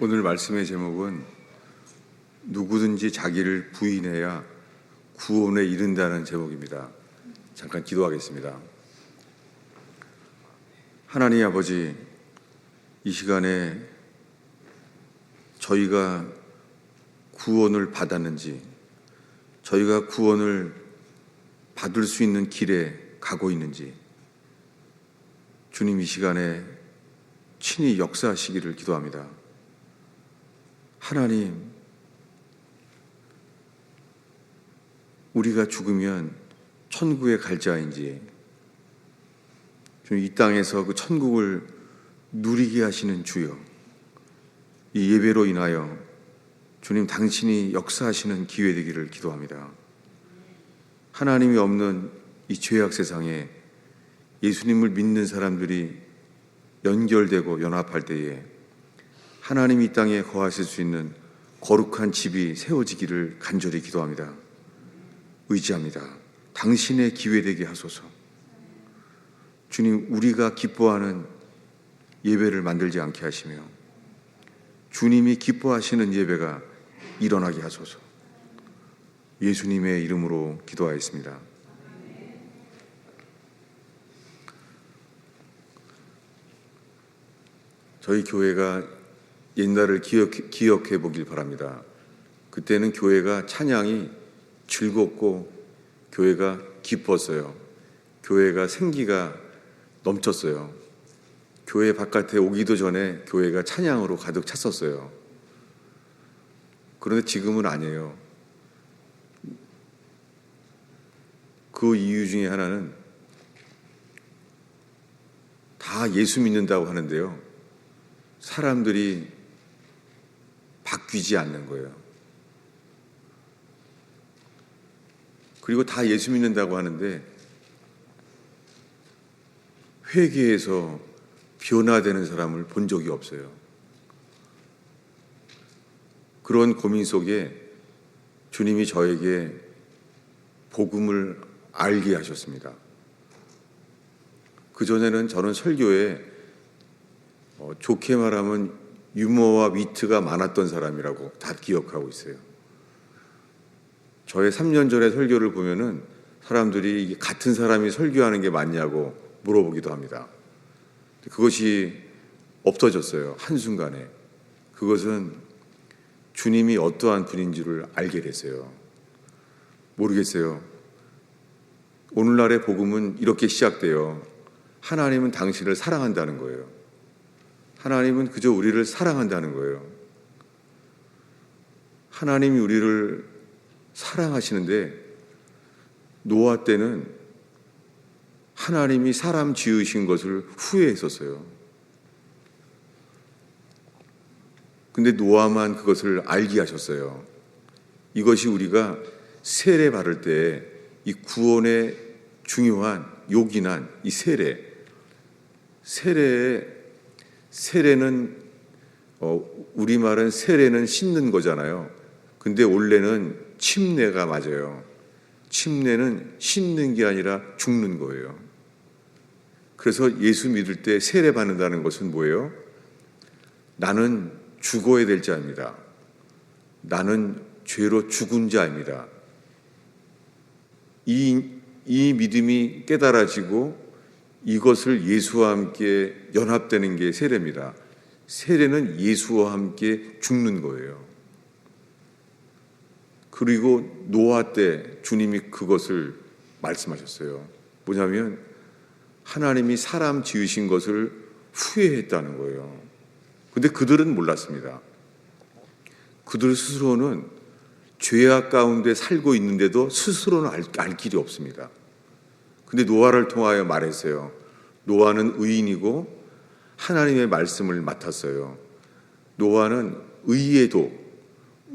오늘 말씀의 제목은 누구든지 자기를 부인해야 구원에 이른다는 제목입니다. 잠깐 기도하겠습니다. 하나님 아버지, 이 시간에 저희가 구원을 받았는지, 저희가 구원을 받을 수 있는 길에 가고 있는지 주님 이 시간에 친히 역사하시기를 기도합니다. 하나님, 우리가 죽으면 천국에 갈 자인지 이 땅에서 그 천국을 누리게 하시는 주여, 이 예배로 인하여 주님 당신이 역사하시는 기회 되기를 기도합니다. 하나님이 없는 이 죄악 세상에 예수님을 믿는 사람들이 연결되고 연합할 때에 하나님이 이 땅에 거하실 수 있는 거룩한 집이 세워지기를 간절히 기도합니다. 의지합니다. 당신의 기회 되게 하소서. 주님, 우리가 기뻐하는 예배를 만들지 않게 하시며 주님이 기뻐하시는 예배가 일어나게 하소서. 예수님의 이름으로 기도하였습니다. 저희 교회가 옛날을 기억해 보길 바랍니다. 그때는 교회가 찬양이 즐겁고 교회가 기뻤어요. 교회가 생기가 넘쳤어요. 교회 바깥에 오기도 전에 교회가 찬양으로 가득 찼었어요. 그런데 지금은 아니에요. 그 이유 중에 하나는 다 예수 믿는다고 하는데요, 사람들이 바뀌지 않는 거예요. 그리고 다 예수 믿는다고 하는데 회개해서 변화되는 사람을 본 적이 없어요. 그런 고민 속에 주님이 저에게 복음을 알게 하셨습니다. 그전에는 저는 설교에 좋게 말하면 유머와 위트가 많았던 사람이라고 다 기억하고 있어요. 저의 3년 전의 설교를 보면은 사람들이 같은 사람이 설교하는 게 맞냐고 물어보기도 합니다. 그것이 없어졌어요. 한순간에. 그것은 주님이 어떠한 분인지를 알게 됐어요. 모르겠어요. 오늘날의 복음은 이렇게 시작돼요. 하나님은 당신을 사랑한다는 거예요. 하나님은 그저 우리를 사랑한다는 거예요. 하나님이 우리를 사랑하시는데 노아 때는 하나님이 사람 지으신 것을 후회했었어요. 근데 노아만 그것을 알게 하셨어요. 이것이 우리가 세례 받을 때 이 구원의 중요한 요긴한 이 세례는 우리말은 세례는 씻는 거잖아요. 근데 원래는 침례가 맞아요. 침례는 씻는 게 아니라 죽는 거예요. 그래서 예수 믿을 때 세례 받는다는 것은 뭐예요? 나는 죽어야 될 자입니다. 나는 죄로 죽은 자입니다. 이 믿음이 깨달아지고 이것을 예수와 함께 연합되는 게 세례입니다. 세례는 예수와 함께 죽는 거예요. 그리고 노아 때 주님이 그것을 말씀하셨어요. 뭐냐면 하나님이 사람 지으신 것을 후회했다는 거예요. 근데 그들은 몰랐습니다. 그들 스스로는 죄악 가운데 살고 있는데도 스스로는 알 길이 없습니다. 근데 노아를 통하여 말했어요. 노아는 의인이고 하나님의 말씀을 맡았어요. 노아는 의에도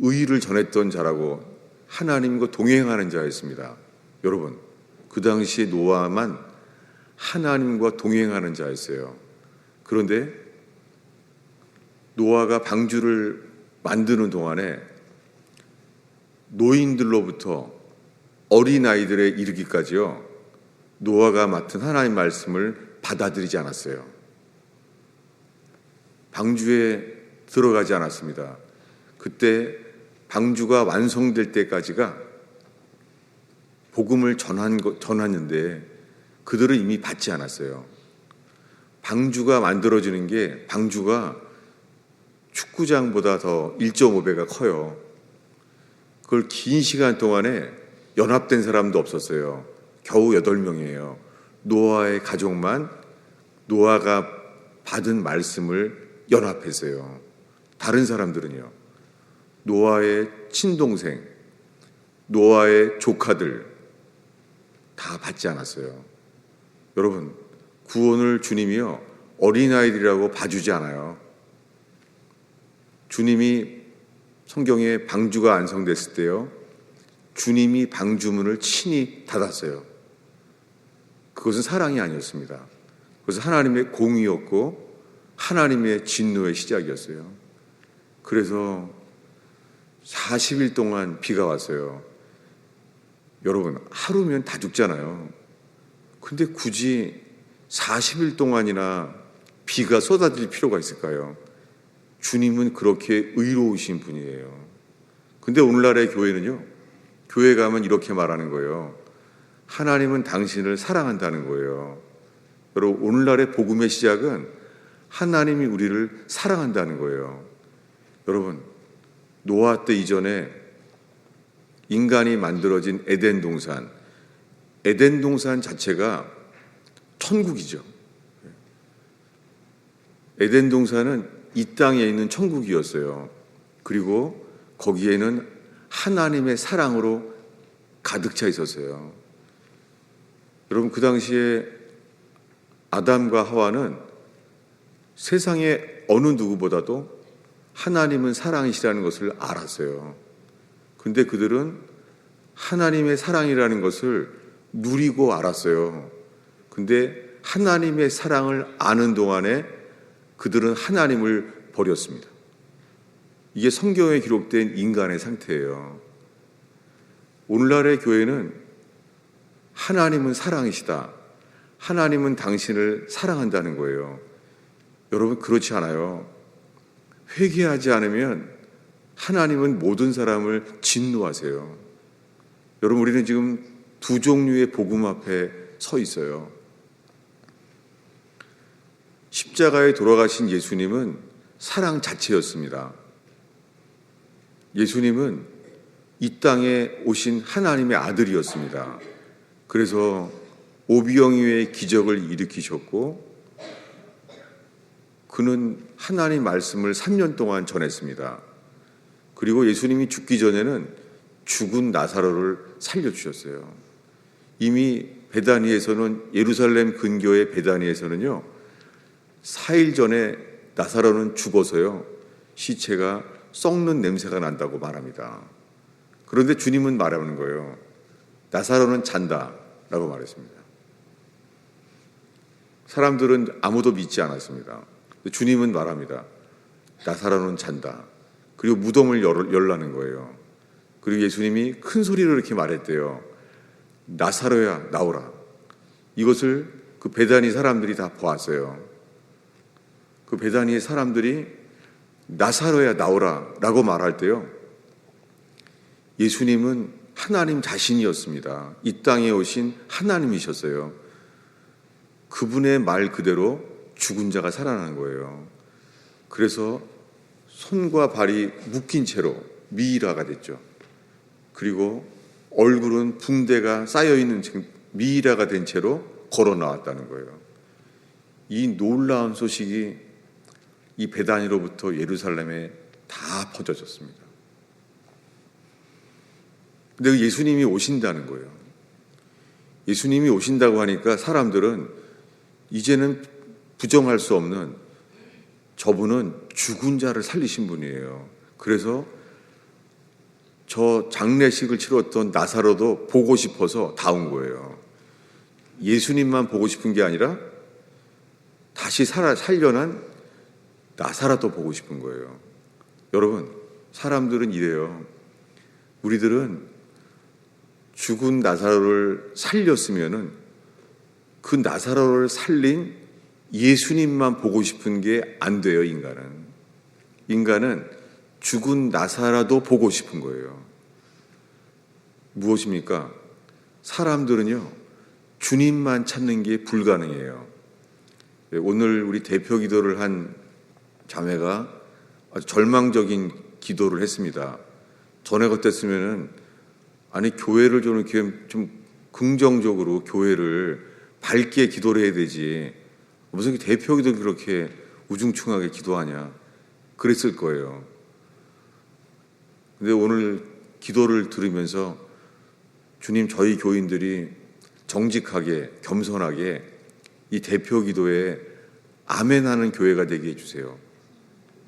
의를 전했던 자라고 하나님과 동행하는 자였습니다. 여러분, 그 당시에 노아만 하나님과 동행하는 자였어요. 그런데 노아가 방주를 만드는 동안에 노인들로부터 어린아이들에 이르기까지요, 노아가 맡은 하나님 말씀을 받아들이지 않았어요. 방주에 들어가지 않았습니다. 그때 방주가 완성될 때까지가 복음을 전하는데 그들은 이미 받지 않았어요. 방주가 만들어지는 게 방주가 축구장보다 더 1.5배가 커요. 그걸 긴 시간 동안에 연합된 사람도 없었어요. 겨우 8명이에요. 노아의 가족만 노아가 받은 말씀을 연합했어요. 다른 사람들은요. 노아의 친동생, 노아의 조카들 다 받지 않았어요. 여러분, 구원을 주님이요 어린아이들이라고 봐주지 않아요. 주님이 성경에 방주가 완성됐을 때요, 주님이 방주문을 친히 닫았어요. 그것은 사랑이 아니었습니다. 그것은 하나님의 공의였고 하나님의 진노의 시작이었어요. 그래서 40일 동안 비가 왔어요. 여러분, 하루면 다 죽잖아요. 근데 굳이 40일 동안이나 비가 쏟아질 필요가 있을까요? 주님은 그렇게 의로우신 분이에요. 근데 오늘날의 교회는요, 교회 가면 이렇게 말하는 거예요. 하나님은 당신을 사랑한다는 거예요. 여러분, 오늘날의 복음의 시작은 하나님이 우리를 사랑한다는 거예요. 여러분, 노아 때 이전에 인간이 만들어진 에덴 동산 자체가 천국이죠. 에덴 동산은 이 땅에 있는 천국이었어요. 그리고 거기에는 하나님의 사랑으로 가득 차 있었어요. 여러분, 그 당시에 아담과 하와는 세상의 어느 누구보다도 하나님은 사랑이시라는 것을 알았어요. 근데 그들은 하나님의 사랑이라는 것을 누리고 알았어요. 근데 하나님의 사랑을 아는 동안에 그들은 하나님을 버렸습니다. 이게 성경에 기록된 인간의 상태예요. 오늘날의 교회는 하나님은 사랑이시다, 하나님은 당신을 사랑한다는 거예요. 여러분, 그렇지 않아요. 회개하지 않으면 하나님은 모든 사람을 진노하세요. 여러분, 우리는 지금 두 종류의 복음 앞에 서 있어요. 십자가에 돌아가신 예수님은 사랑 자체였습니다. 예수님은 이 땅에 오신 하나님의 아들이었습니다. 그래서 오병이어의 기적을 일으키셨고, 그는 하나님 말씀을 3년 동안 전했습니다. 그리고 예수님이 죽기 전에는 죽은 나사로를 살려주셨어요. 이미 베다니에서는, 예루살렘 근교의 베다니에서는요, 4일 전에 나사로는 죽어서요, 시체가 썩는 냄새가 난다고 말합니다. 그런데 주님은 말하는 거예요. 나사로는 잔다 라고 말했습니다. 사람들은 아무도 믿지 않았습니다. 주님은 말합니다. 나사로는 잔다. 그리고 무덤을 열라는 거예요. 그리고 예수님이 큰 소리로 이렇게 말했대요. 나사로야, 나오라. 이것을 그 베다니 사람들이 다 보았어요. 그 베다니의 사람들이 나사로야, 나오라 라고 말할 때요, 예수님은 하나님 자신이었습니다. 이 땅에 오신 하나님이셨어요. 그분의 말 그대로 죽은 자가 살아나는 거예요. 그래서 손과 발이 묶인 채로 미이라가 됐죠. 그리고 얼굴은 붕대가 쌓여있는 미이라가 된 채로 걸어 나왔다는 거예요. 이 놀라운 소식이 이 베다니로부터 예루살렘에 다 퍼져졌습니다. 근데 예수님이 오신다는 거예요. 예수님이 오신다고 하니까 사람들은 이제는 부정할 수 없는, 저분은 죽은 자를 살리신 분이에요. 그래서 저 장례식을 치렀던 나사로도 보고 싶어서 다 온 거예요. 예수님만 보고 싶은 게 아니라 다시 살려난 나사로도 보고 싶은 거예요. 여러분, 사람들은 이래요. 우리들은 죽은 나사로를 살렸으면은 그 나사로를 살린 예수님만 보고 싶은 게 안 돼요, 인간은. 인간은 죽은 나사라도 보고 싶은 거예요. 무엇입니까? 사람들은요, 주님만 찾는 게 불가능해요. 오늘 우리 대표 기도를 한 자매가 아주 절망적인 기도를 했습니다. 전에 같았으면은, 아니, 교회를 좀 긍정적으로 교회를 밝게 기도를 해야 되지. 무슨 대표 기도 그렇게 우중충하게 기도하냐. 그랬을 거예요. 근데 오늘 기도를 들으면서 주님, 저희 교인들이 정직하게, 겸손하게 이 대표 기도에 아멘하는 교회가 되게 해주세요.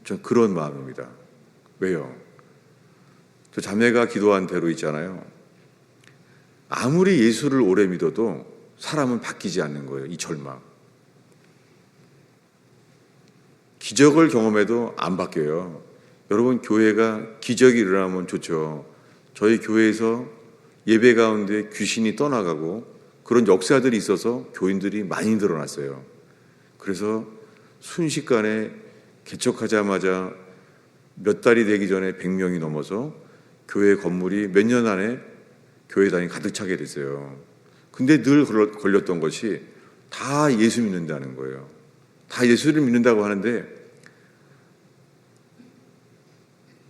전 그런 마음입니다. 왜요? 저 자매가 기도한 대로 있잖아요. 아무리 예수를 오래 믿어도 사람은 바뀌지 않는 거예요. 이 절망. 기적을 경험해도 안 바뀌어요. 여러분, 교회가 기적이 일어나면 좋죠. 저희 교회에서 예배 가운데 귀신이 떠나가고 그런 역사들이 있어서 교인들이 많이 늘어났어요. 그래서 순식간에 개척하자마자 몇 달이 되기 전에 100명이 넘어서 교회 건물이 몇 년 안에 교회당이 가득 차게 됐어요. 근데 늘 걸렸던 것이 다 예수 믿는다는 거예요. 다 예수를 믿는다고 하는데,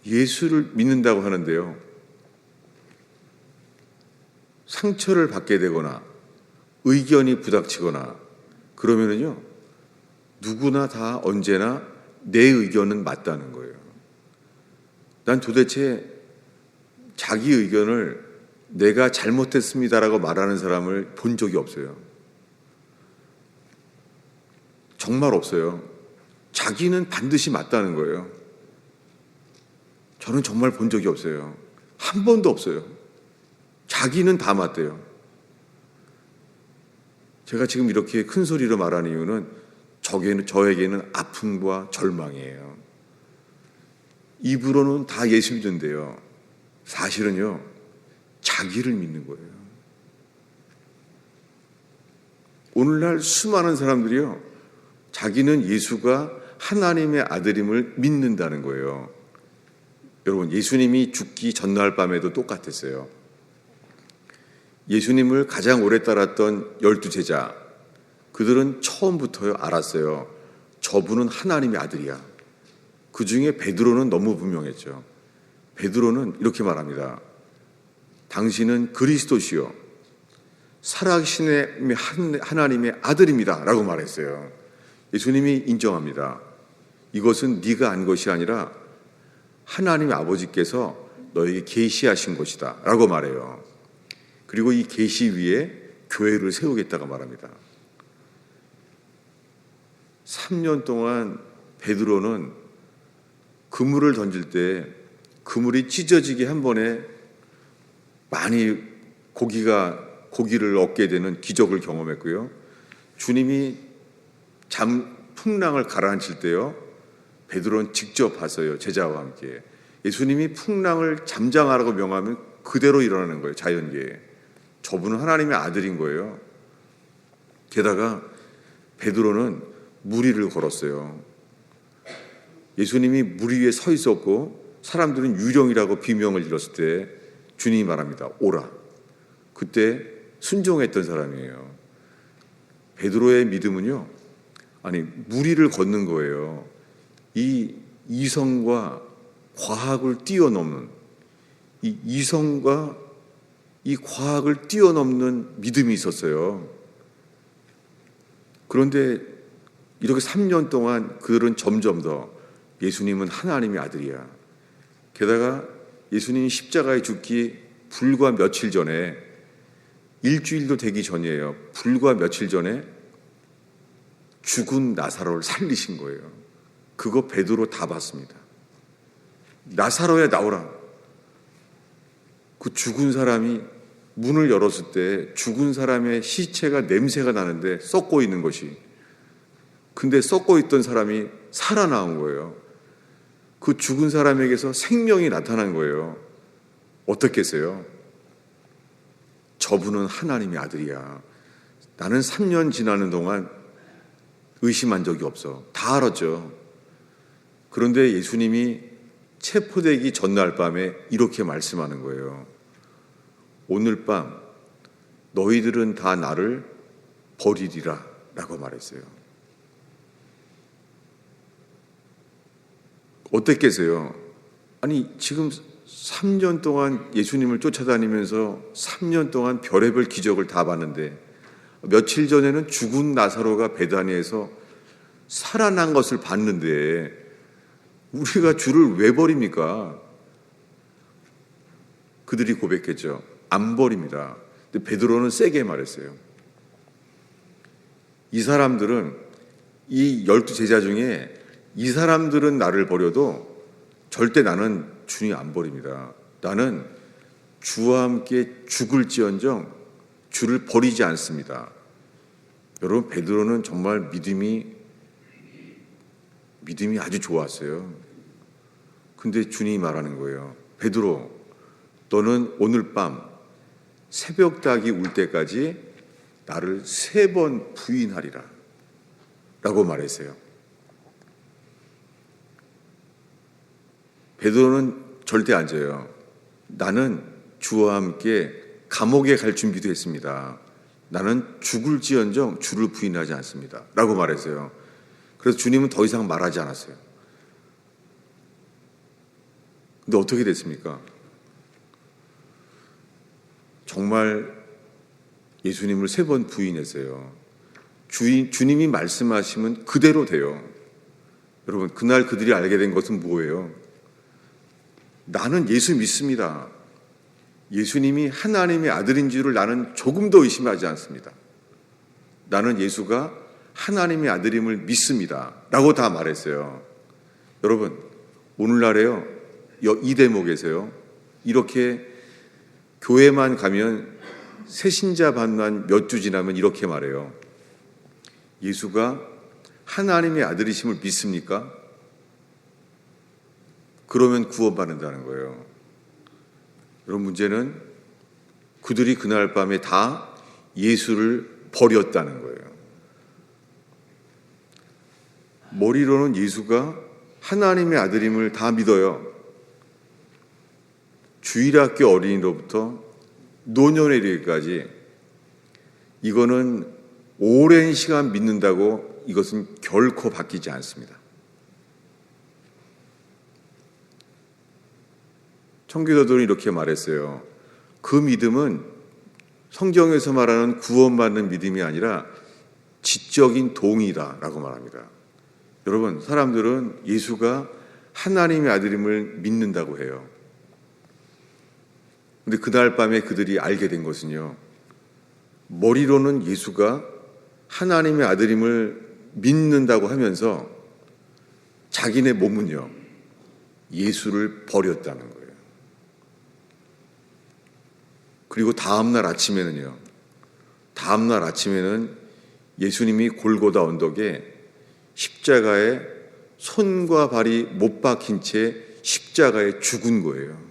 예수를 믿는다고 하는데요, 상처를 받게 되거나 의견이 부닥치거나 그러면은요, 누구나 다 언제나 내 의견은 맞다는 거예요. 난 도대체 자기 의견을 내가 잘못했습니다라고 말하는 사람을 본 적이 없어요. 정말 없어요. 자기는 반드시 맞다는 거예요. 저는 정말 본 적이 없어요. 한 번도 없어요. 자기는 다 맞대요. 제가 지금 이렇게 큰 소리로 말하는 이유는 저에게는 아픔과 절망이에요. 입으로는 다 예수 믿는데요, 사실은요, 자기를 믿는 거예요. 오늘날 수많은 사람들이요, 자기는 예수가 하나님의 아들임을 믿는다는 거예요. 여러분, 예수님이 죽기 전날 밤에도 똑같았어요. 예수님을 가장 오래 따랐던 12제자, 그들은 처음부터 알았어요. 저분은 하나님의 아들이야. 그 중에 베드로는 너무 분명했죠. 베드로는 이렇게 말합니다. 당신은 그리스도시요, 살아계신 하나님의 아들입니다 라고 말했어요. 예수님이 인정합니다. 이것은 네가 안 것이 아니라 하나님의 아버지께서 너에게 계시하신 것이다 라고 말해요. 그리고 이 계시 위에 교회를 세우겠다고 말합니다. 3년 동안 베드로는 그물을 던질 때 그물이 찢어지게 한 번에 많이 고기를 얻게 되는 기적을 경험했고요. 주님이 풍랑을 가라앉힐 때요, 베드로는 직접 봤어요. 제자와 함께. 예수님이 풍랑을 잠잠하라고 명하면 그대로 일어나는 거예요. 자연계에. 저분은 하나님의 아들인 거예요. 게다가 베드로는 물 위를 걸었어요. 예수님이 물 위에 서 있었고 사람들은 유령이라고 비명을 질렀을 때 주님이 말합니다. 오라. 그때 순종했던 사람이에요. 베드로의 믿음은요, 아니, 물 위를 걷는 거예요. 이 이성과 과학을 뛰어넘는, 이 이성과 이 과학을 뛰어넘는 믿음이 있었어요. 그런데 이렇게 3년 동안 그들은 점점 더 예수님은 하나님의 아들이야. 게다가 예수님이 십자가에 죽기 불과 며칠 전에, 일주일도 되기 전이에요. 불과 며칠 전에 죽은 나사로를 살리신 거예요. 그거 베드로 다 봤습니다. 나사로야 나오라. 그 죽은 사람이 문을 열었을 때 죽은 사람의 시체가 냄새가 나는데 썩고 있는 것이, 근데 썩고 있던 사람이 살아나온 거예요. 그 죽은 사람에게서 생명이 나타난 거예요. 어떻겠어요? 저분은 하나님의 아들이야. 나는 3년 지나는 동안 의심한 적이 없어. 다 알았죠. 그런데 예수님이 체포되기 전날 밤에 이렇게 말씀하는 거예요. 오늘 밤 너희들은 다 나를 버리리라 라고 말했어요. 어땠겠어요? 아니 지금 3년 동안 예수님을 쫓아다니면서 3년 동안 별의별 기적을 다 봤는데 며칠 전에는 죽은 나사로가 베다니에서 살아난 것을 봤는데 우리가 주를 왜 버립니까? 그들이 고백했죠. 안 버립니다. 근데 베드로는 세게 말했어요. 이 사람들은 이 12제자 중에 이 사람들은 나를 버려도 절대 나는 주님 안 버립니다. 나는 주와 함께 죽을지언정 주를 버리지 않습니다. 여러분 베드로는 정말 믿음이 아주 좋았어요. 근데 주님이 말하는 거예요. 베드로, 너는 오늘 밤 새벽 닭이 울 때까지 나를 3번 부인하리라 라고 말했어요. 베드로는 절대 안 져요. 나는 주와 함께 감옥에 갈 준비도 했습니다. 나는 죽을지언정 주를 부인하지 않습니다 라고 말했어요. 그래서 주님은 더 이상 말하지 않았어요. 근데 어떻게 됐습니까? 정말 예수님을 3번 부인했어요. 주님이 말씀하시면 그대로 돼요. 여러분 그날 그들이 알게 된 것은 뭐예요? 나는 예수 믿습니다. 예수님이 하나님의 아들인 줄을 나는 조금도 의심하지 않습니다. 나는 예수가 하나님의 아들임을 믿습니다 라고 다 말했어요. 여러분 오늘날에요 이 대목에서요 이렇게 교회만 가면 새신자 반만 몇 주 지나면 이렇게 말해요. 예수가 하나님의 아들이심을 믿습니까? 그러면 구원받는다는 거예요. 여러분 문제는 그들이 그날 밤에 다 예수를 버렸다는 거예요. 머리로는 예수가 하나님의 아들임을 다 믿어요. 주일학교 어린이로부터 노년에 이르기까지 이거는 오랜 시간 믿는다고 이것은 결코 바뀌지 않습니다. 청교도들은 이렇게 말했어요. 그 믿음은 성경에서 말하는 구원받는 믿음이 아니라 지적인 동의다라고 말합니다. 여러분, 사람들은 예수가 하나님의 아들임을 믿는다고 해요. 근데 그날 밤에 그들이 알게 된 것은요, 머리로는 예수가 하나님의 아들임을 믿는다고 하면서 자기네 몸은요, 예수를 버렸다는 거예요. 그리고 다음날 아침에는 예수님이 골고다 언덕에 십자가에 손과 발이 못 박힌 채 십자가에 죽은 거예요.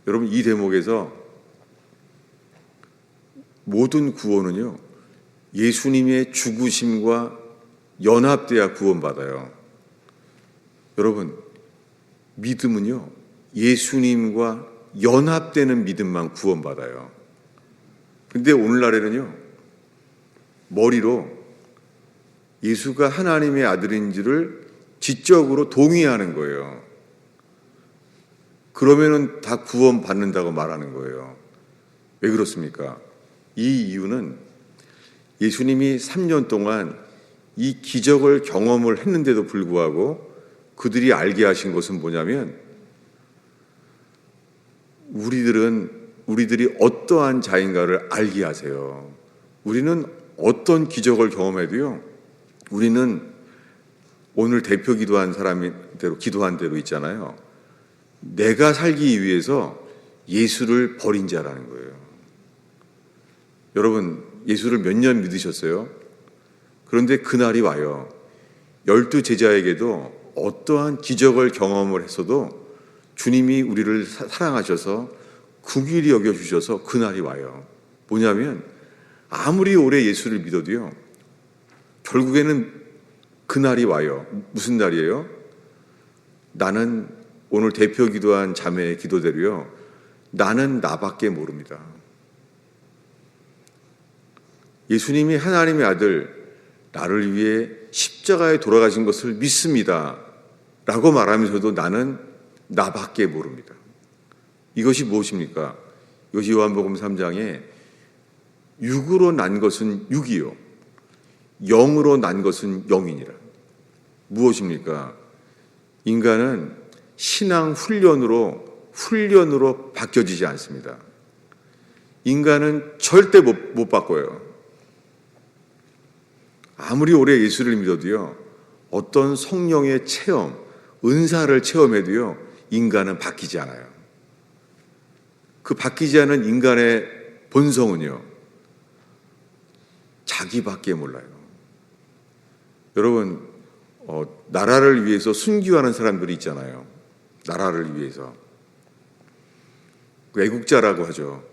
여러분, 이 대목에서 모든 구원은요, 예수님의 죽으심과 연합돼야 구원받아요. 여러분, 믿음은요, 예수님과 연합되는 믿음만 구원받아요. 근데 오늘날에는요, 머리로 예수가 하나님의 아들인지를 지적으로 동의하는 거예요. 그러면은 다 구원받는다고 말하는 거예요. 왜 그렇습니까? 이 이유는 예수님이 3년 동안 이 기적을 경험을 했는데도 불구하고 그들이 알게 하신 것은 뭐냐면, 우리들이 어떠한 자인가를 알게 하세요. 우리는 어떤 기적을 경험해도요, 우리는 오늘 대표 기도한 기도한 대로 있잖아요. 내가 살기 위해서 예수를 버린 자라는 거예요. 여러분, 예수를 몇 년 믿으셨어요? 그런데 그날이 와요. 12제자에게도 어떠한 기적을 경험을 했어도 주님이 우리를 사랑하셔서 긍휼히 여겨주셔서 그날이 와요. 뭐냐면 아무리 오래 예수를 믿어도요, 결국에는 그날이 와요. 무슨 날이에요? 나는 오늘 대표 기도한 자매의 기도대로요. 나는 나밖에 모릅니다. 예수님이 하나님의 아들, 나를 위해 십자가에 돌아가신 것을 믿습니다 라고 말하면서도 나는 나밖에 모릅니다. 이것이 무엇입니까? 이것이 요한복음 3장에 육으로 난 것은 육이요 영으로 난 것은 영이니라. 무엇입니까? 인간은 신앙 훈련으로 바뀌어지지 않습니다. 인간은 절대 못 바꿔요. 아무리 오래 예수를 믿어도요, 어떤 성령의 체험, 은사를 체험해도요, 인간은 바뀌지 않아요. 그 바뀌지 않은 인간의 본성은요, 자기밖에 몰라요. 여러분, 나라를 위해서 순교하는 사람들이 있잖아요. 나라를 위해서. 애국자라고 하죠.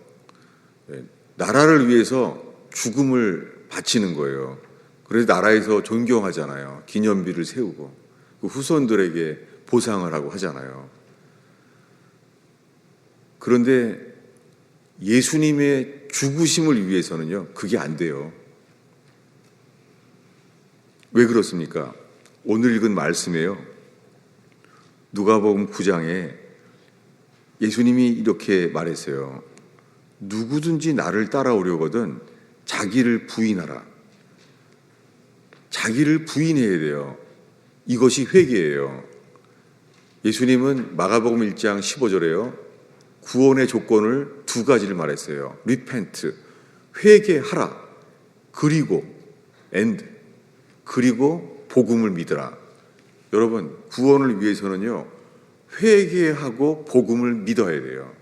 나라를 위해서 죽음을 바치는 거예요. 그래서 나라에서 존경하잖아요. 기념비를 세우고 그 후손들에게 보상을 하고 하잖아요. 그런데 예수님의 죽으심을 위해서는요, 그게 안 돼요. 왜 그렇습니까? 오늘 읽은 말씀에요. 누가복음 9장에 예수님이 이렇게 말했어요. 누구든지 나를 따라오려거든 자기를 부인하라. 자기를 부인해야 돼요. 이것이 회개예요. 예수님은 마가복음 1장 15절에요. 구원의 조건을 두 가지를 말했어요. repent, 회개하라. 그리고 and, 그리고 복음을 믿으라. 여러분, 구원을 위해서는요, 회개하고 복음을 믿어야 돼요.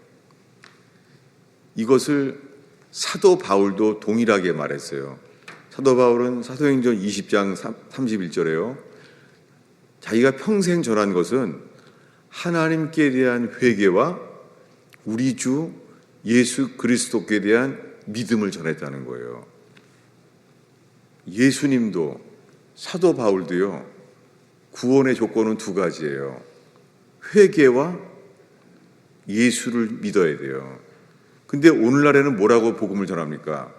이것을 사도 바울도 동일하게 말했어요. 사도 바울은 사도행전 20장 31절에요. 자기가 평생 전한 것은 하나님께 대한 회개와 우리 주 예수 그리스도께 대한 믿음을 전했다는 거예요. 예수님도 사도 바울도요, 구원의 조건은 두 가지예요. 회개와 예수를 믿어야 돼요. 근데 오늘날에는 뭐라고 복음을 전합니까?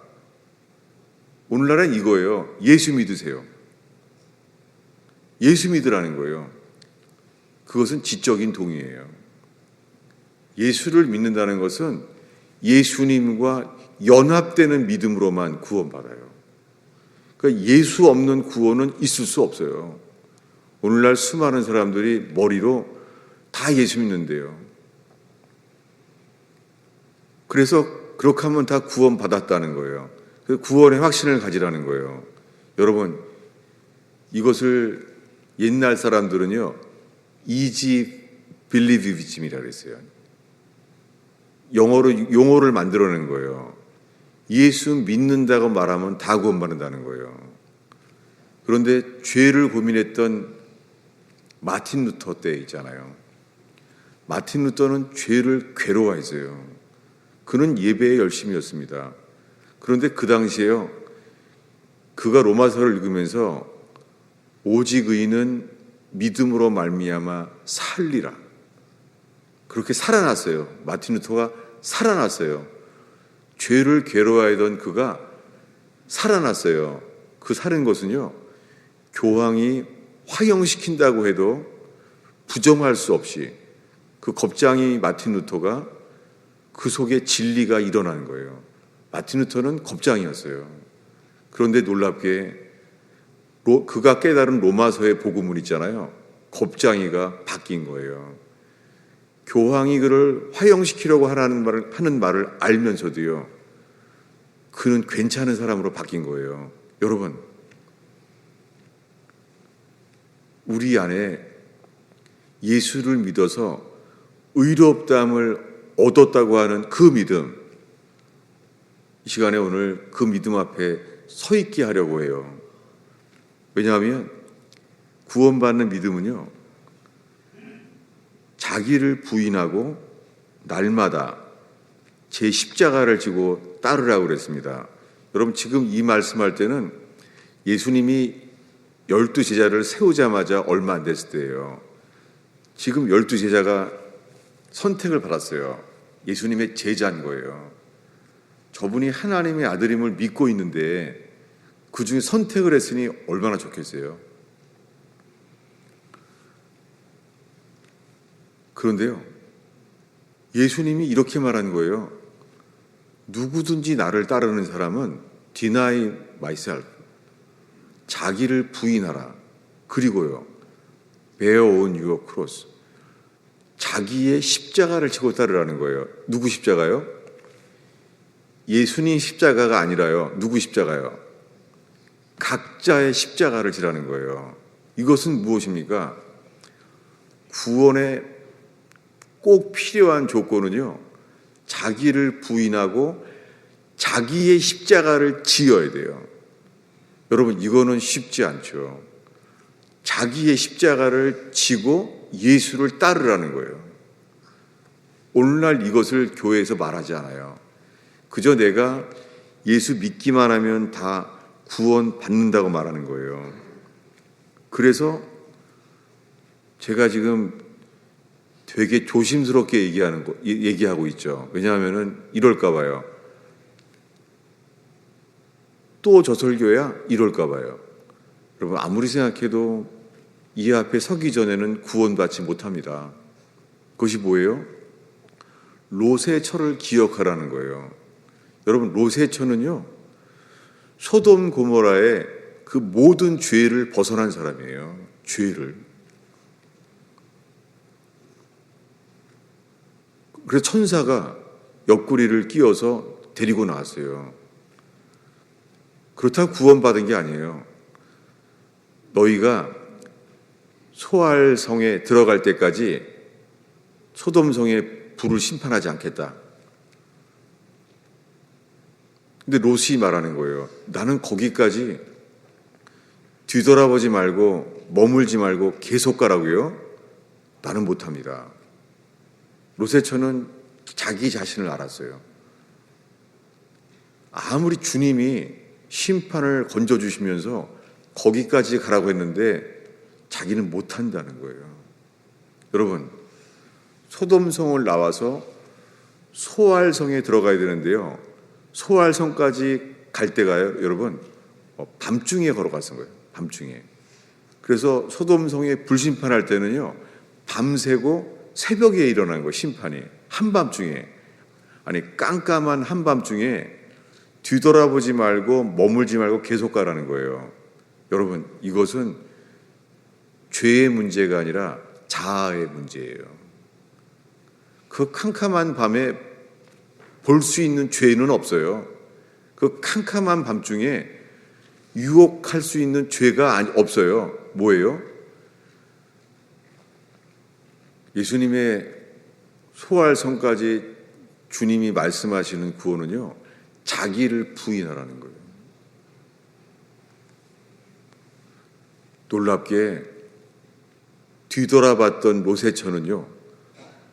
오늘날은 이거예요. 예수 믿으세요. 예수 믿으라는 거예요. 그것은 지적인 동의예요. 예수를 믿는다는 것은 예수님과 연합되는 믿음으로만 구원받아요. 그러니까 예수 없는 구원은 있을 수 없어요. 오늘날 수많은 사람들이 머리로 다 예수 믿는데요. 그래서 그렇게 하면 다 구원받았다는 거예요. 구원의 확신을 가지라는 거예요. 여러분, 이것을 옛날 사람들은요, easy believism이라고 했어요. 용어를 만들어낸 거예요. 예수 믿는다고 말하면 다 구원받는다는 거예요. 그런데 죄를 고민했던 마틴 루터 때 있잖아요. 마틴 루터는 죄를 괴로워했어요. 그는 예배에 열심이었습니다. 그런데 그 당시에요, 그가 로마서를 읽으면서 오직 의인은 믿음으로 말미암아 살리라. 그렇게 살아났어요. 마틴 루터가 살아났어요. 죄를 괴로워하던 그가 살아났어요. 그 사는 것은요, 교황이 화형시킨다고 해도 부정할 수 없이 그 겁쟁이 마틴 루터가 그 속에 진리가 일어나는 거예요. 마틴 루터는 겁쟁이였어요. 그런데 놀랍게 그가 깨달은 로마서의 복음을 있잖아요. 겁쟁이가 바뀐 거예요. 교황이 그를 화형시키려고 하는 말을 알면서도요, 그는 괜찮은 사람으로 바뀐 거예요. 여러분, 우리 안에 예수를 믿어서 의롭다함을 얻었다고 하는 그 믿음, 이 시간에 오늘 그 믿음 앞에 서 있게 하려고 해요. 왜냐하면 구원받는 믿음은요, 자기를 부인하고 날마다 제 십자가를 지고 따르라고 그랬습니다. 여러분, 지금 이 말씀할 때는 예수님이 12 제자를 세우자마자 얼마 안 됐을 때예요. 지금 12 제자가 선택을 받았어요. 예수님의 제자인 거예요. 저분이 하나님의 아들임을 믿고 있는데 그 중에 선택을 했으니 얼마나 좋겠어요. 그런데요, 예수님이 이렇게 말한 거예요. 누구든지 나를 따르는 사람은 deny myself, 자기를 부인하라. 그리고요, bear on your cross, 자기의 십자가를 지고 따르라는 거예요. 누구 십자가요? 예수님 십자가가 아니라요. 누구 십자가요? 각자의 십자가를 지라는 거예요. 이것은 무엇입니까? 구원에 꼭 필요한 조건은요, 자기를 부인하고 자기의 십자가를 지어야 돼요. 여러분, 이거는 쉽지 않죠. 자기의 십자가를 지고 예수를 따르라는 거예요. 오늘날 이것을 교회에서 말하지 않아요. 그저 내가 예수 믿기만 하면 다 구원 받는다고 말하는 거예요. 그래서 제가 지금 되게 조심스럽게 얘기하고 있죠. 왜냐하면은 이럴까 봐요. 또 저 설교야? 이럴까 봐요. 여러분, 아무리 생각해도 이 앞에 서기 전에는 구원받지 못합니다. 그것이 뭐예요? 롯의 처를 기억하라는 거예요. 여러분, 롯의 처는요, 소돔 고모라의 그 모든 죄를 벗어난 사람이에요. 죄를. 그래서 천사가 옆구리를 끼워서 데리고 나왔어요. 그렇다고 구원받은 게 아니에요. 너희가 소알성에 들어갈 때까지 소돔성에 불을 심판하지 않겠다. 근데 롯이 말하는 거예요. 나는 거기까지 뒤돌아보지 말고 머물지 말고 계속 가라고요? 나는 못합니다. 롯의 처는 자기 자신을 알았어요. 아무리 주님이 심판을 건져주시면서 거기까지 가라고 했는데 자기는 못한다는 거예요. 여러분, 소돔성을 나와서 소알성에 들어가야 되는데요, 소알성까지 갈 때가요, 여러분, 밤중에 걸어갔은 거예요. 밤중에. 그래서 소돔성에 불심판할 때는요, 밤새고 새벽에 일어나는 거예요. 심판이 한밤중에. 아니, 깜깜한 한밤중에 뒤돌아보지 말고 머물지 말고 계속 가라는 거예요. 여러분, 이것은 죄의 문제가 아니라 자아의 문제예요. 그 캄캄한 밤에 볼 수 있는 죄는 없어요. 그 캄캄한 밤중에 유혹할 수 있는 죄가 없어요. 뭐예요? 예수님의 소알성까지 주님이 말씀하시는 구원은요, 자기를 부인하라는 거예요. 놀랍게 뒤돌아봤던 롯의 처는요,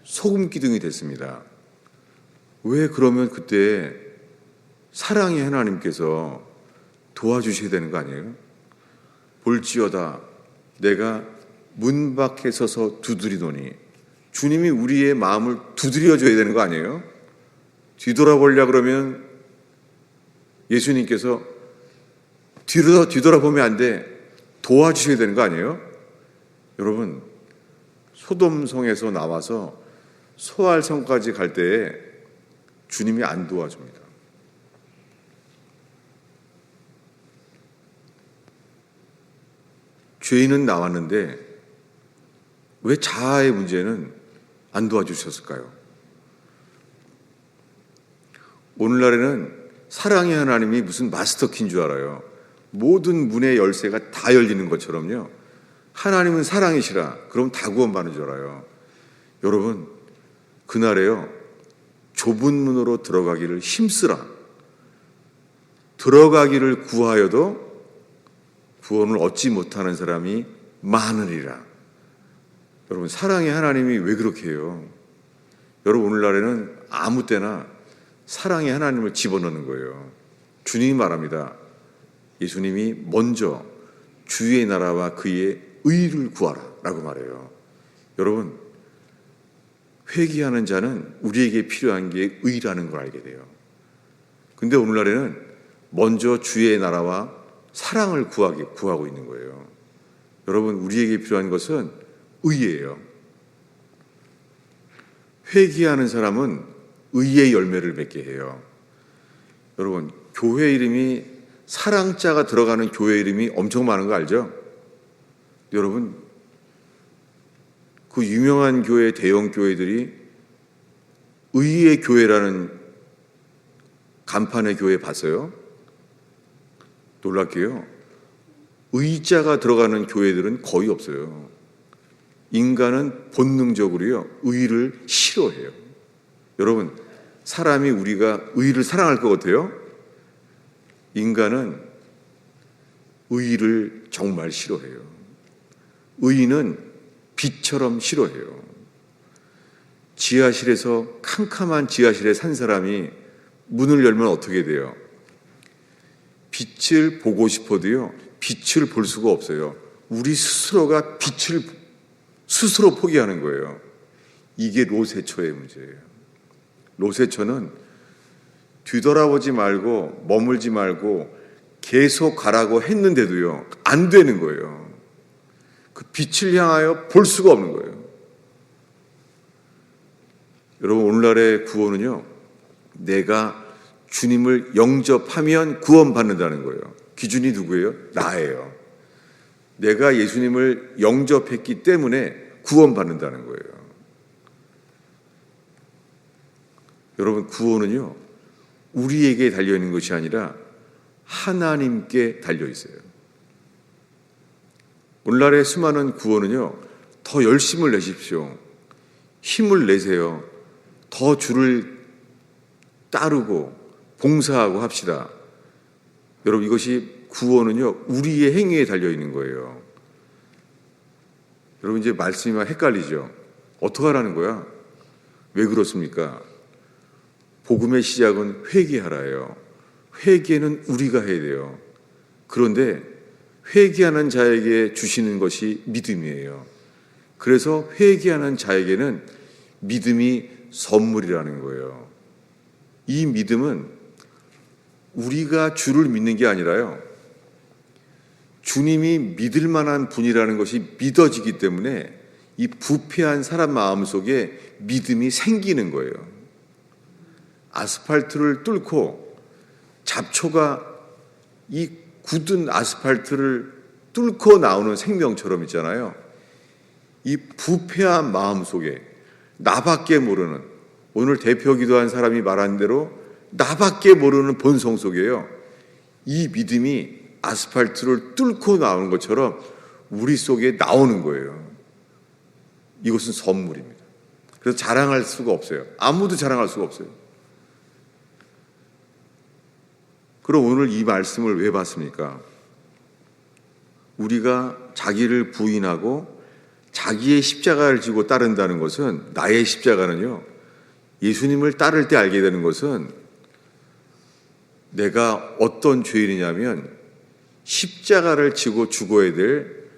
소금 기둥이 됐습니다. 왜 그러면 그때 사랑의 하나님께서 도와주셔야 되는 거 아니에요? 볼지어다 내가 문 밖에 서서 두드리노니, 주님이 우리의 마음을 두드려줘야 되는 거 아니에요? 뒤돌아보려고 그러면 예수님께서 뒤돌아보면 안 돼, 도와주셔야 되는 거 아니에요? 여러분, 소돔성에서 나와서 소알성까지 갈 때에 주님이 안 도와줍니다. 죄인은 나왔는데 왜 자아의 문제는 안 도와주셨을까요? 오늘날에는 사랑의 하나님이 무슨 마스터키인 줄 알아요. 모든 문의 열쇠가 다 열리는 것처럼요, 하나님은 사랑이시라 그럼 다 구원받는 줄 알아요. 여러분, 그날에요, 좁은 문으로 들어가기를 힘쓰라. 들어가기를 구하여도 구원을 얻지 못하는 사람이 많으리라. 여러분, 사랑의 하나님이 왜 그렇게 해요? 여러분, 오늘날에는 아무 때나 사랑의 하나님을 집어넣는 거예요. 주님이 말합니다. 예수님이 먼저 주의 나라와 그의 의를 구하라 라고 말해요. 여러분, 회개하는 자는 우리에게 필요한 게 의라는 걸 알게 돼요. 근데 오늘날에는 먼저 주의 나라와 사랑을 구하고 있는 거예요. 여러분, 우리에게 필요한 것은 의예요. 회개하는 사람은 의의 열매를 맺게 해요. 여러분, 교회 이름이 사랑자가 들어가는 교회 이름이 엄청 많은 거 알죠? 여러분, 그 유명한 교회, 대형 교회들이 의의 교회라는 간판의 교회 봤어요? 놀랍게요. 의자가 들어가는 교회들은 거의 없어요. 인간은 본능적으로요, 의를 싫어해요. 여러분, 사람이 우리가 의를 사랑할 것 같아요? 인간은 의를 정말 싫어해요. 의는 빛처럼 싫어해요. 지하실에서 캄캄한 지하실에 산 사람이 문을 열면 어떻게 돼요? 빛을 보고 싶어도요, 빛을 볼 수가 없어요. 우리 스스로가 빛을 스스로 포기하는 거예요. 이게 로세처의 문제예요. 로세처는 뒤돌아보지 말고 머물지 말고 계속 가라고 했는데도요, 안 되는 거예요. 그 빛을 향하여 볼 수가 없는 거예요. 여러분, 오늘날의 구원은요, 내가 주님을 영접하면 구원받는다는 거예요. 기준이 누구예요? 나예요. 내가 예수님을 영접했기 때문에 구원받는다는 거예요. 여러분, 구원은요, 우리에게 달려있는 것이 아니라 하나님께 달려있어요. 오늘날의 수많은 구원은요, 더 열심을 내십시오. 힘을 내세요. 더 주를 따르고 봉사하고 합시다. 여러분, 이것이 구원은요, 우리의 행위에 달려있는 거예요. 여러분, 이제 말씀이 막 헷갈리죠? 어떻게 하라는 거야? 왜 그렇습니까? 복음의 시작은 회개하라예요. 회개는 우리가 해야 돼요. 그런데 회개하는 자에게 주시는 것이 믿음이에요. 그래서 회개하는 자에게는 믿음이 선물이라는 거예요. 이 믿음은 우리가 주를 믿는 게 아니라요, 주님이 믿을 만한 분이라는 것이 믿어지기 때문에 이 부패한 사람 마음속에 믿음이 생기는 거예요. 아스팔트를 뚫고 잡초가 이 굳은 아스팔트를 뚫고 나오는 생명처럼 있잖아요. 이 부패한 마음 속에 나밖에 모르는, 오늘 대표 기도한 사람이 말한 대로 나밖에 모르는 본성 속에요, 이 믿음이 아스팔트를 뚫고 나오는 것처럼 우리 속에 나오는 거예요. 이것은 선물입니다. 그래서 자랑할 수가 없어요. 아무도 자랑할 수가 없어요. 그럼 오늘 이 말씀을 왜 봤습니까? 우리가 자기를 부인하고 자기의 십자가를 지고 따른다는 것은, 나의 십자가는요, 예수님을 따를 때 알게 되는 것은 내가 어떤 죄인이냐면 십자가를 지고 죽어야 될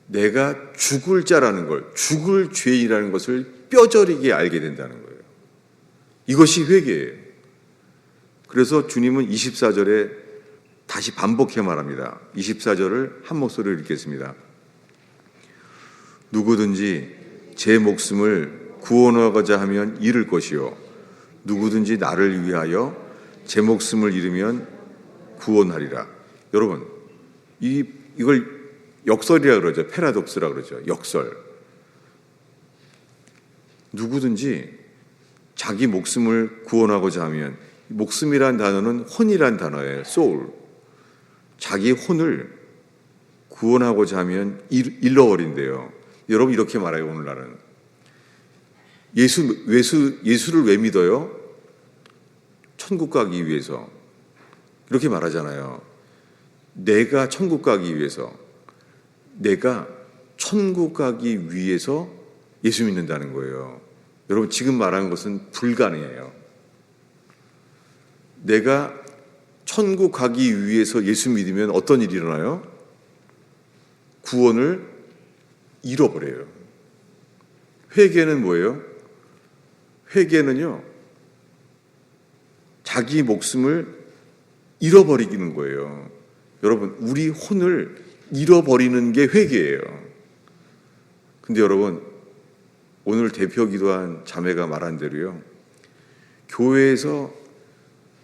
내가 죽을 자라는 걸, 죽을 죄인이라는 것을 뼈저리게 알게 된다는 거예요. 이것이 회개예요. 그래서 주님은 24절에 다시 반복해 말합니다. 24절을 한 목소리로 읽겠습니다. 누구든지 제 목숨을 구원하고자 하면 잃을 것이요, 누구든지 나를 위하여 제 목숨을 잃으면 구원하리라. 여러분, 이걸 역설이라 그러죠. 패러독스라 그러죠. 역설. 누구든지 자기 목숨을 구원하고자 하면, 목숨이란 단어는 혼이란 단어예요. soul. 자기 혼을 구원하고자 하면 잃어버린대요. 여러분, 이렇게 말해요. 오늘날은 예수를 왜 믿어요? 천국 가기 위해서. 이렇게 말하잖아요. 내가 천국 가기 위해서, 내가 천국 가기 위해서 예수 믿는다는 거예요. 여러분, 지금 말하는 것은 불가능해요. 내가 천국 가기 위해서 예수 믿으면 어떤 일이 일어나요? 구원을 잃어버려요. 회개는 뭐예요? 회개는요, 자기 목숨을 잃어버리는 거예요. 여러분, 우리 혼을 잃어버리는 게 회개예요. 근데 여러분, 오늘 대표 기도한 자매가 말한 대로요, 교회에서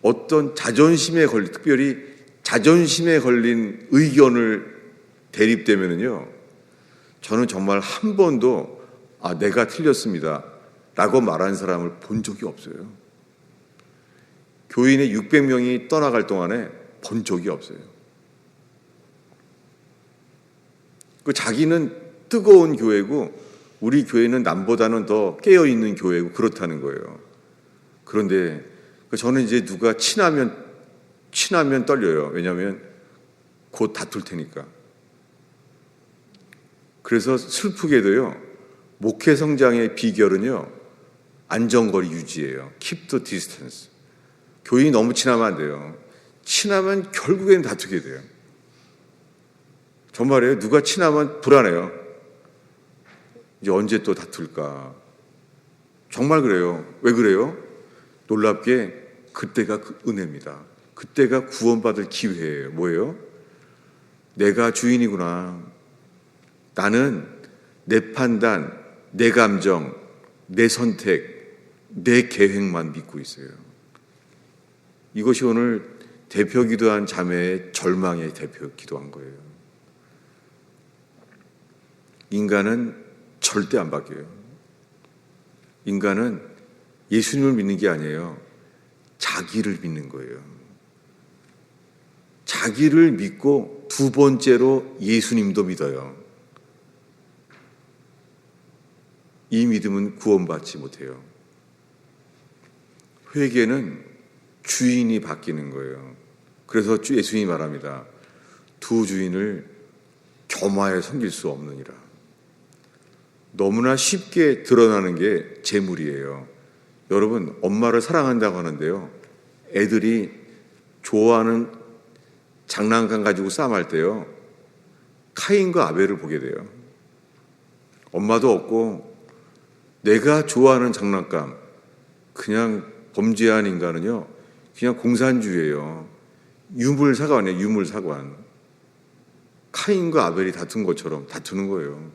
어떤 특별히 자존심에 걸린 의견을 대립되면은요, 저는 정말 한 번도 내가 틀렸습니다 라고 말한 사람을 본 적이 없어요. 교인의 600명이 떠나갈 동안에 본 적이 없어요. 자기는 뜨거운 교회고 우리 교회는 남보다는 더 깨어있는 교회고 그렇다는 거예요. 그런데 저는 이제 누가 친하면 떨려요. 왜냐하면 곧 다툴 테니까. 그래서 슬프게도요, 목회 성장의 비결은요, 안전거리 유지예요. Keep the distance. 교인이 너무 친하면 안 돼요. 친하면 결국에는 다투게 돼요. 정말이에요. 누가 친하면 불안해요. 이제 언제 또 다툴까. 정말 그래요. 왜 그래요? 놀랍게 그때가 그 은혜입니다. 그때가 구원받을 기회예요. 뭐예요? 내가 주인이구나. 나는 내 판단, 내 감정, 내 선택, 내 계획만 믿고 있어요. 이것이 오늘 대표 기도한 자매의 절망의 대표 기도한 거예요. 인간은 절대 안 바뀌어요. 인간은 예수님을 믿는 게 아니에요. 자기를 믿는 거예요. 자기를 믿고 두 번째로 예수님도 믿어요. 이 믿음은 구원받지 못해요. 회개는 주인이 바뀌는 거예요. 그래서 예수님이 말합니다. 두 주인을 겸하여 섬길 수 없느니라. 너무나 쉽게 드러나는 게 재물이에요. 여러분, 엄마를 사랑한다고 하는데요, 애들이 좋아하는 장난감 가지고 싸움할 때요, 카인과 아벨을 보게 돼요. 엄마도 없고 내가 좋아하는 장난감, 그냥 범죄한 인간은요, 그냥 공산주의예요. 유물사관이에요. 유물사관. 카인과 아벨이 다툰 것처럼 다투는 거예요.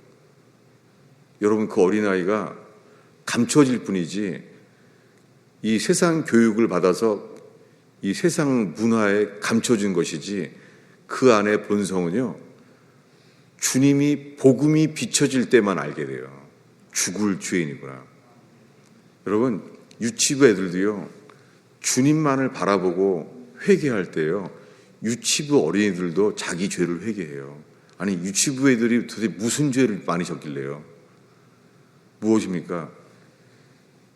여러분, 그 어린아이가 감춰질 뿐이지 이 세상 교육을 받아서 이 세상 문화에 감춰진 것이지 그 안의 본성은요, 주님이 복음이 비춰질 때만 알게 돼요. 죽을 죄인이구나. 여러분, 유치부 애들도요, 주님만을 바라보고 회개할 때요, 유치부 어린이들도 자기 죄를 회개해요. 아니, 유치부 애들이 도대체 무슨 죄를 많이 졌길래요? 무엇입니까?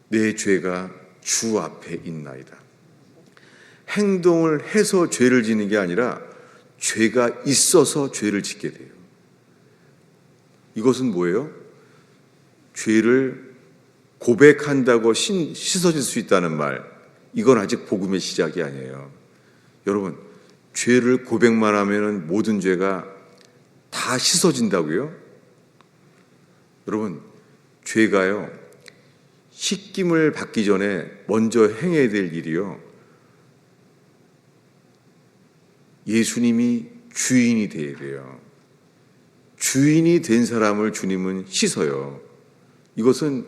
내 죄가 주 앞에 있나이다. 행동을 해서 죄를 짓는 게 아니라 죄가 있어서 죄를 짓게 돼요. 이것은 뭐예요? 죄를 고백한다고 씻어질 수 있다는 말, 이건 아직 복음의 시작이 아니에요. 여러분, 죄를 고백만 하면 모든 죄가 다 씻어진다고요? 여러분, 죄가요, 씻김을 받기 전에 먼저 행해야 될 일이요, 예수님이 주인이 되어야 돼요. 주인이 된 사람을 주님은 씻어요. 이것은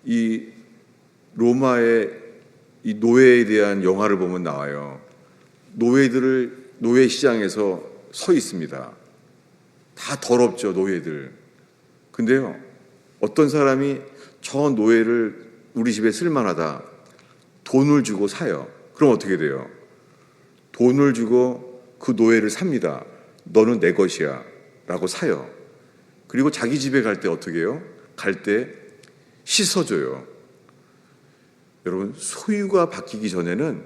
이 로마의 이 노예에 대한 영화를 보면 나와요. 노예들을 노예 시장에서 서 있습니다. 다 더럽죠, 노예들. 근데요, 어떤 사람이 저 노예를 우리 집에 쓸만하다, 돈을 주고 사요. 그럼 어떻게 돼요? 돈을 주고 그 노예를 삽니다. 너는 내 것이야 라고 사요. 그리고 자기 집에 갈 때 어떻게 해요? 갈 때 씻어줘요. 여러분, 소유가 바뀌기 전에는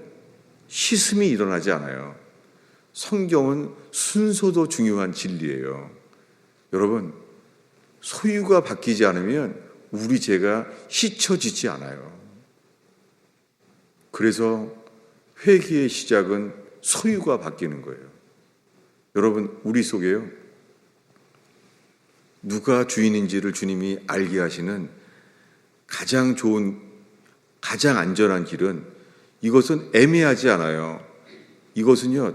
씻음이 일어나지 않아요. 성경은 순서도 중요한 진리예요. 여러분, 소유가 바뀌지 않으면 우리 죄가 씻혀지지 않아요. 그래서 회개의 시작은 소유가 바뀌는 거예요. 여러분, 우리 속에요, 누가 주인인지를 주님이 알게 하시는 가장 좋은, 가장 안전한 길은, 이것은 애매하지 않아요. 이것은요,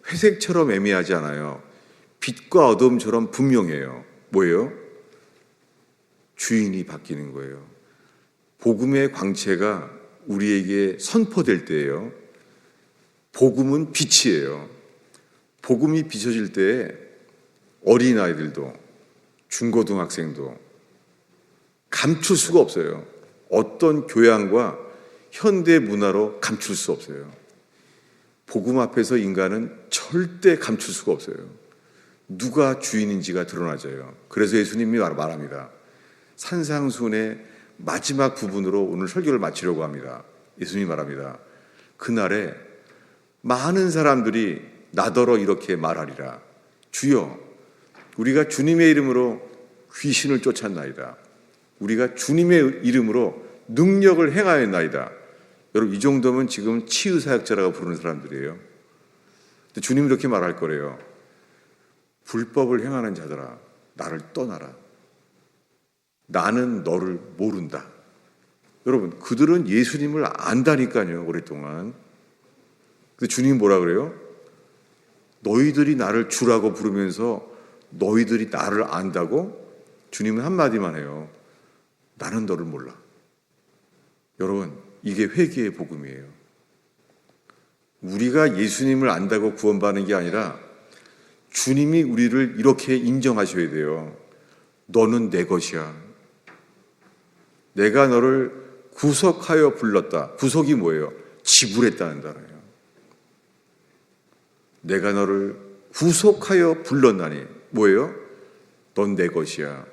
회색처럼 애매하지 않아요. 빛과 어둠처럼 분명해요. 뭐예요? 주인이 바뀌는 거예요. 복음의 광채가 우리에게 선포될 때예요. 복음은 빛이에요. 복음이 비춰질 때에 어린아이들도 중고등학생도 감출 수가 없어요. 어떤 교양과 현대 문화로 감출 수 없어요. 복음 앞에서 인간은 절대 감출 수가 없어요. 누가 주인인지가 드러나져요. 그래서 예수님이 말합니다. 산상수훈의 마지막 부분으로 오늘 설교를 마치려고 합니다. 예수님이 말합니다. 그날에 많은 사람들이 나더러 이렇게 말하리라. 주여, 우리가 주님의 이름으로 귀신을 쫓았나이다. 우리가 주님의 이름으로 능력을 행하였나이다. 여러분, 이 정도면 지금 치유사역자라고 부르는 사람들이에요. 근데 주님이 이렇게 말할 거래요. 불법을 행하는 자들아, 나를 떠나라. 나는 너를 모른다. 여러분, 그들은 예수님을 안다니까요, 오랫동안. 근데 주님이 뭐라 그래요? 너희들이 나를 주라고 부르면서 너희들이 나를 안다고? 주님은 한마디만 해요. 나는 너를 몰라. 여러분, 이게 회개의 복음이에요. 우리가 예수님을 안다고 구원받는 게 아니라 주님이 우리를 이렇게 인정하셔야 돼요. 너는 내 것이야. 내가 너를 구속하여 불렀다. 구속이 뭐예요? 지불했다는 단어예요. 내가 너를 구속하여 불렀나니 뭐예요? 넌 내 것이야.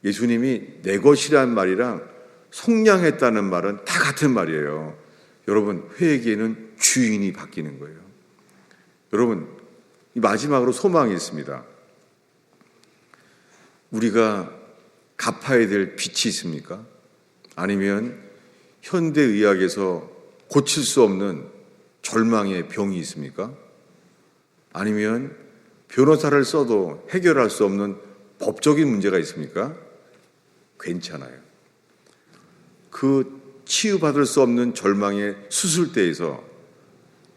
예수님이 내 것이란 말이랑 속량했다는 말은 다 같은 말이에요. 여러분, 회개는 주인이 바뀌는 거예요. 여러분, 마지막으로 소망이 있습니다. 우리가 갚아야 될 빚이 있습니까? 아니면 현대의학에서 고칠 수 없는 절망의 병이 있습니까? 아니면 변호사를 써도 해결할 수 없는 법적인 문제가 있습니까? 괜찮아요. 그 치유받을 수 없는 절망의 수술대에서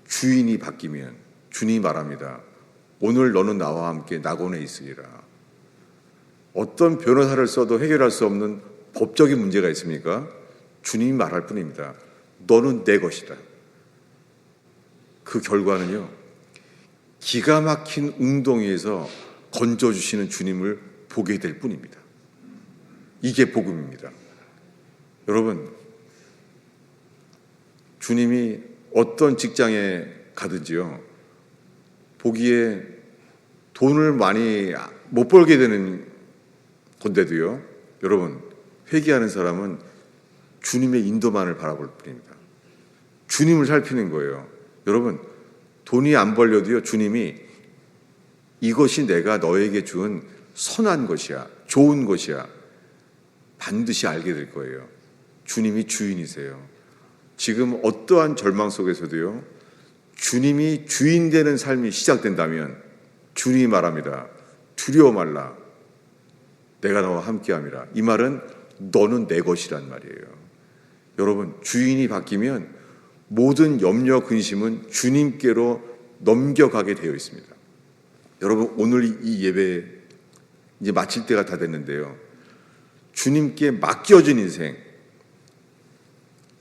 주인이 바뀌면 주님이 말합니다. 오늘 너는 나와 함께 낙원에 있으리라. 어떤 변호사를 써도 해결할 수 없는 법적인 문제가 있습니까? 주님이 말할 뿐입니다. 너는 내 것이다. 그 결과는요, 기가 막힌 웅덩이에서 건져주시는 주님을 보게 될 뿐입니다. 이게 복음입니다. 여러분, 주님이 어떤 직장에 가든지요, 보기에 돈을 많이 못 벌게 되는 건데도요, 여러분, 회개하는 사람은 주님의 인도만을 바라볼 뿐입니다. 주님을 살피는 거예요. 여러분, 돈이 안 벌려도요, 주님이 이것이 내가 너에게 준 선한 것이야, 좋은 것이야, 반드시 알게 될 거예요. 주님이 주인이세요. 지금 어떠한 절망 속에서도요, 주님이 주인 되는 삶이 시작된다면 주님이 말합니다. 두려워 말라. 내가 너와 함께함이라. 이 말은 너는 내 것이란 말이에요. 여러분, 주인이 바뀌면 모든 염려, 근심은 주님께로 넘겨가게 되어 있습니다. 여러분, 오늘 이 예배 이제 마칠 때가 다 됐는데요. 주님께 맡겨진 인생,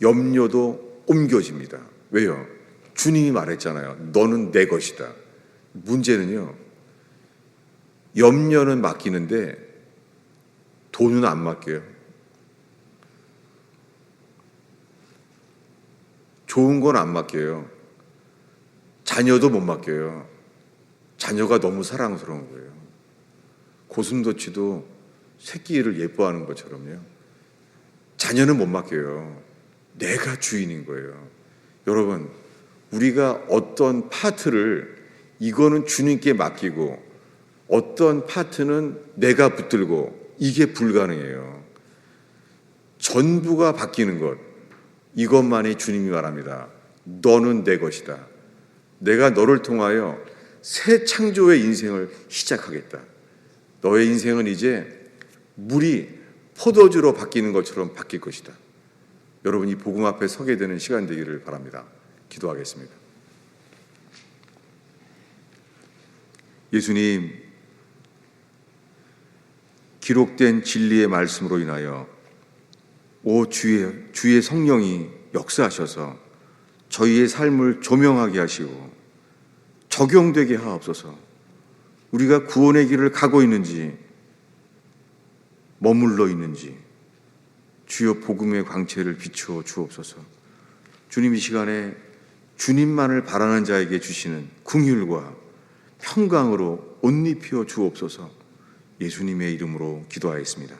염려도 옮겨집니다. 왜요? 주님이 말했잖아요. 너는 내 것이다. 문제는요, 염려는 맡기는데 돈은 안 맡겨요. 좋은 건 안 맡겨요. 자녀도 못 맡겨요. 자녀가 너무 사랑스러운 거예요. 고슴도치도 새끼를 예뻐하는 것처럼요. 자녀는 못 맡겨요. 내가 주인인 거예요. 여러분, 우리가 어떤 파트를 이거는 주님께 맡기고 어떤 파트는 내가 붙들고, 이게 불가능해요. 전부가 바뀌는 것, 이것만이 주님이 말합니다. 너는 내 것이다. 내가 너를 통하여 새 창조의 인생을 시작하겠다. 너의 인생은 이제 물이 포도주로 바뀌는 것처럼 바뀔 것이다. 여러분이 복음 앞에 서게 되는 시간 되기를 바랍니다. 기도하겠습니다. 예수님, 기록된 진리의 말씀으로 인하여 주의 성령이 역사하셔서 저희의 삶을 조명하게 하시고 적용되게 하옵소서. 우리가 구원의 길을 가고 있는지 머물러 있는지 주여 복음의 광채를 비추어 주옵소서. 주님, 이 시간에 주님만을 바라는 자에게 주시는 긍휼과 평강으로 옷 입혀 주옵소서. 예수님의 이름으로 기도하였습니다.